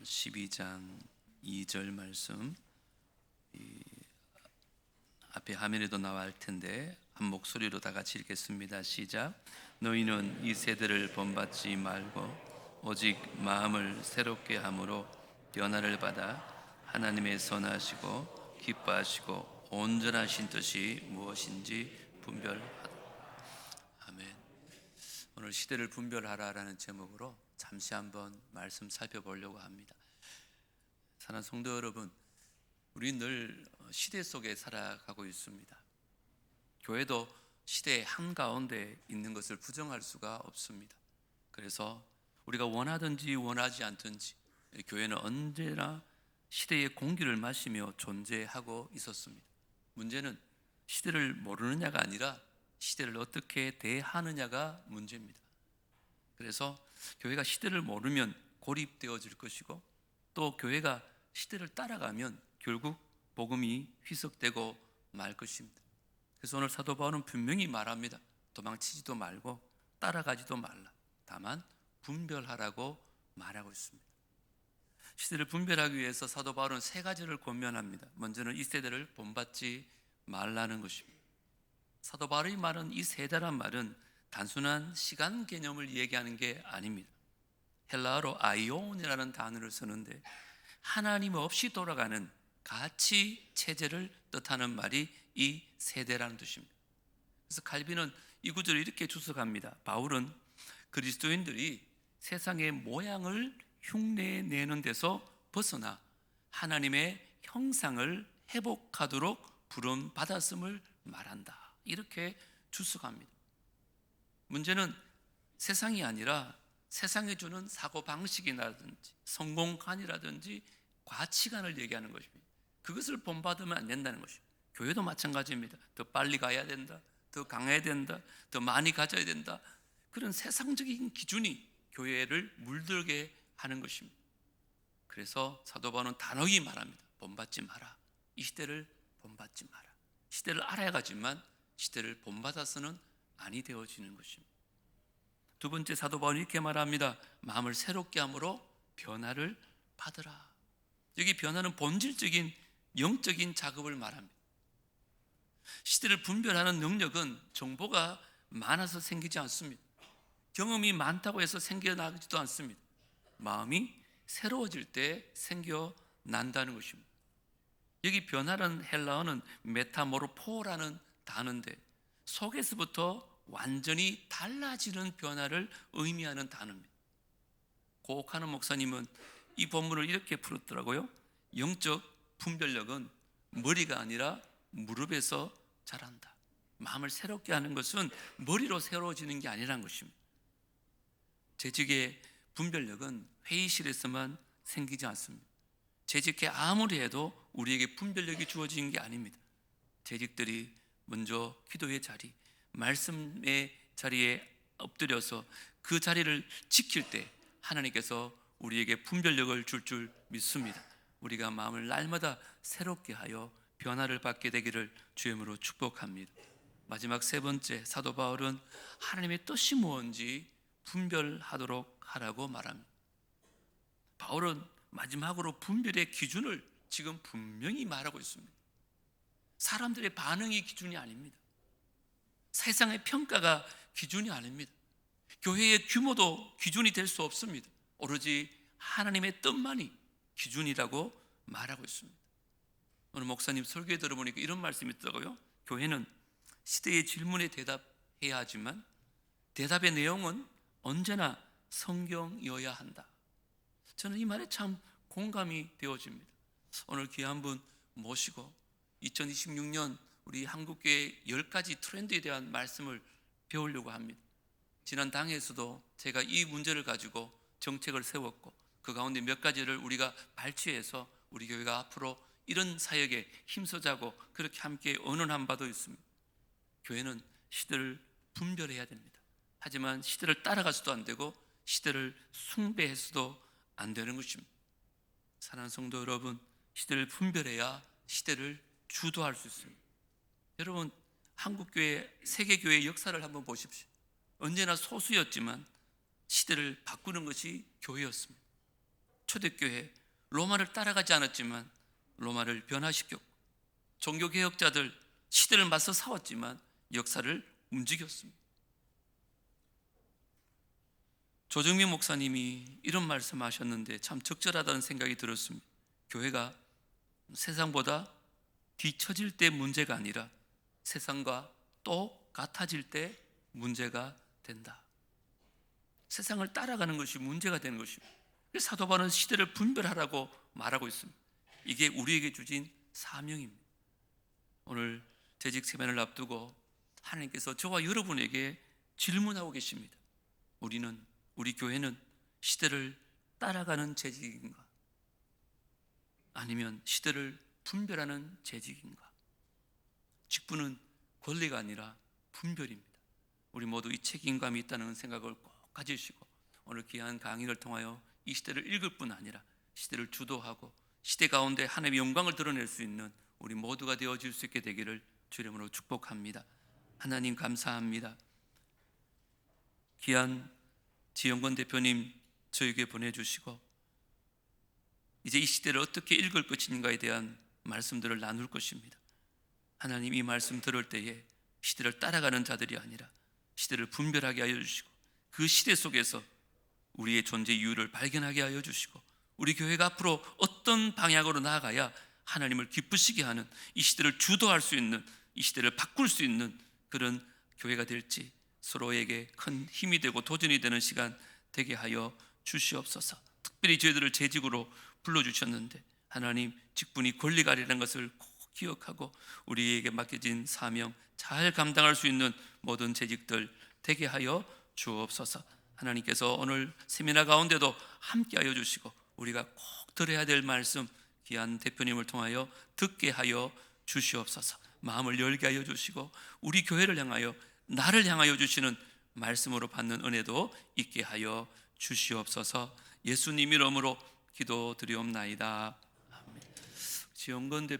12장 2절 말씀, 앞에 화면에도 나와 할 텐데 한 목소리로 다 같이 읽겠습니다. 시작. 너희는 이 세대를 본받지 말고 오직 마음을 새롭게 함으로 변화를 받아 하나님의 선하시고 기뻐하시고 온전하신 뜻이 무엇인지 분별하라. 아멘. 오늘 시대를 분별하라라는 제목으로 잠시 한번 말씀 살펴보려고 합니다. 사랑하는 성도 여러분, 우리 늘 시대 속에 살아가고 있습니다. 교회도 시대의 한가운데 있는 것을 부정할 수가 없습니다. 그래서 우리가 원하든지 원하지 않든지 교회는 언제나 시대의 공기를 마시며 존재하고 있었습니다. 문제는 시대를 모르느냐가 아니라 시대를 어떻게 대하느냐가 문제입니다. 그래서 교회가 시대를 모르면 고립되어질 것이고, 또 교회가 시대를 따라가면 결국 복음이 희석되고 말 것입니다. 그래서 오늘 사도 바울은 분명히 말합니다. 도망치지도 말고 따라가지도 말라. 다만 분별하라고 말하고 있습니다. 시대를 분별하기 위해서 사도 바울은 세 가지를 권면합니다. 먼저는 이 세대를 본받지 말라는 것입니다. 사도 바울이 말한 이 세대란 말은 단순한 시간 개념을 얘기하는 게 아닙니다. 헬라어로 아이온이라는 단어를 쓰는데 하나님 없이 돌아가는 가치 체제를 뜻하는 말이 이 세대라는 뜻입니다. 그래서 칼빈은 이 구절을 이렇게 주석합니다. 바울은 그리스도인들이 세상의 모양을 흉내내는 데서 벗어나 하나님의 형상을 회복하도록 부름받았음을 말한다. 이렇게 주석합니다. 문제는 세상이 아니라 세상이 주는 사고방식이라든지 성공관이라든지 가치관을 얘기하는 것입니다. 그것을 본받으면 안 된다는 것입니다. 교회도 마찬가지입니다. 더 빨리 가야 된다, 더 강해야 된다, 더 많이 가져야 된다, 그런 세상적인 기준이 교회를 물들게 하는 것입니다. 그래서 사도 바울은 단호히 말합니다. 본받지 마라. 이 시대를 본받지 마라. 시대를 알아야 가지만 시대를 본받아서는 아니 되어지는 것입니다. 두 번째, 사도 바울은 이렇게 말합니다. 마음을 새롭게 함으로 변화를 받으라. 여기 변화는 본질적인 영적인 작업을 말합니다. 시대를 분별하는 능력은 정보가 많아서 생기지 않습니다. 경험이 많다고 해서 생겨나지도 않습니다. 마음이 새로워질 때 생겨난다는 것입니다. 여기 변화라는 헬라어는 메타모르포라는 단어인데 속에서부터 완전히 달라지는 변화를 의미하는 단어입니다. 고옥하는 목사님은 이 본문을 이렇게 풀었더라고요. 영적 분별력은 머리가 아니라 무릎에서 자란다. 마음을 새롭게 하는 것은 머리로 새로워지는 게 아니라는 것입니다. 재직의 분별력은 회의실에서만 생기지 않습니다. 재직에 아무리 해도 우리에게 분별력이 주어지는 게 아닙니다. 재직들이 먼저 기도의 자리, 말씀의 자리에 엎드려서 그 자리를 지킬 때 하나님께서 우리에게 분별력을 줄 믿습니다. 우리가 마음을 날마다 새롭게 하여 변화를 받게 되기를 주님으로 축복합니다. 마지막 세 번째, 사도 바울은 하나님의 뜻이 무엇인지 분별하도록 하라고 말합니다. 바울은 마지막으로 분별의 기준을 지금 분명히 말하고 있습니다. 사람들의 반응이 기준이 아닙니다. 세상의 평가가 기준이 아닙니다. 교회의 규모도 기준이 될 수 없습니다. 오로지 하나님의 뜻만이 기준이라고 말하고 있습니다. 오늘 목사님 설교에 들어보니까 이런 말씀이 있더라고요. 교회는 시대의 질문에 대답해야 하지만 대답의 내용은 언제나 성경이어야 한다. 저는 이 말에 참 공감이 되어집니다. 오늘 귀한 분 모시고 2026년 우리 한국교회 10가지 트렌드에 대한 말씀을 배우려고 합니다. 지난 당에서도 제가 이 문제를 가지고 정책을 세웠고 그 가운데 몇 가지를 우리가 발췌해서 우리 교회가 앞으로 이런 사역에 힘써자고 그렇게 함께 언언한 바도 있습니다. 교회는 시대를 분별해야 됩니다. 하지만 시대를 따라가서도 안 되고 시대를 숭배해서도 안 되는 것입니다. 사랑하는 성도 여러분, 시대를 분별해야 시대를 주도할 수 있습니다. 여러분, 한국교회, 세계교회의 역사를 한번 보십시오. 언제나 소수였지만 시대를 바꾸는 것이 교회였습니다. 초대교회, 로마를 따라가지 않았지만 로마를 변화시켰고, 종교개혁자들 시대를 맞서 싸웠지만 역사를 움직였습니다. 조정민 목사님이 이런 말씀하셨는데 참 적절하다는 생각이 들었습니다. 교회가 세상보다 뒤처질 때 문제가 아니라 세상과 또 같아질 때 문제가 된다. 세상을 따라가는 것이 문제가 되는 것입니다. 사도 바울은 시대를 분별하라고 말하고 있습니다. 이게 우리에게 주신 사명입니다. 오늘 재직 세면을 앞두고 하나님께서 저와 여러분에게 질문하고 계십니다. 우리 교회는 시대를 따라가는 재직인가? 아니면 시대를 분별하는 재직인가? 직분은 권리가 아니라 분별입니다. 우리 모두 이 책임감이 있다는 생각을 꼭 가지시고 오늘 귀한 강의를 통하여 이 시대를 읽을 뿐 아니라 시대를 주도하고 시대 가운데 하나님의 영광을 드러낼 수 있는 우리 모두가 되어질 수 있게 되기를 주 이름으로 축복합니다. 하나님 감사합니다. 귀한 지영건 대표님 저에게 보내주시고 이제 이 시대를 어떻게 읽을 것인가에 대한 말씀들을 나눌 것입니다. 하나님, 이 말씀 들을 때에 시대를 따라가는 자들이 아니라 시대를 분별하게 하여 주시고 그 시대 속에서 우리의 존재 이유를 발견하게 하여 주시고 우리 교회가 앞으로 어떤 방향으로 나아가야 하나님을 기쁘시게 하는, 이 시대를 주도할 수 있는, 이 시대를 바꿀 수 있는 그런 교회가 될지 서로에게 큰 힘이 되고 도전이 되는 시간 되게 하여 주시옵소서. 특별히 저희들을 재직으로 불러주셨는데 하나님, 직분이 권리가 아니라는 것을 꼭 기억하고 우리에게 맡겨진 사명 잘 감당할 수 있는 모든 재직들 되게 하여 주옵소서. 하나님께서 오늘 세미나 가운데도 함께하여 주시고 우리가 꼭 들어야 될 말씀 귀한 대표님을 통하여 듣게 하여 주시옵소서. 마음을 열게 하여 주시고 우리 교회를 향하여, 나를 향하여 주시는 말씀으로 받는 은혜도 있게 하여 주시옵소서. 예수님 이름으로 기도드리옵나이다. 아멘. 지영건 대표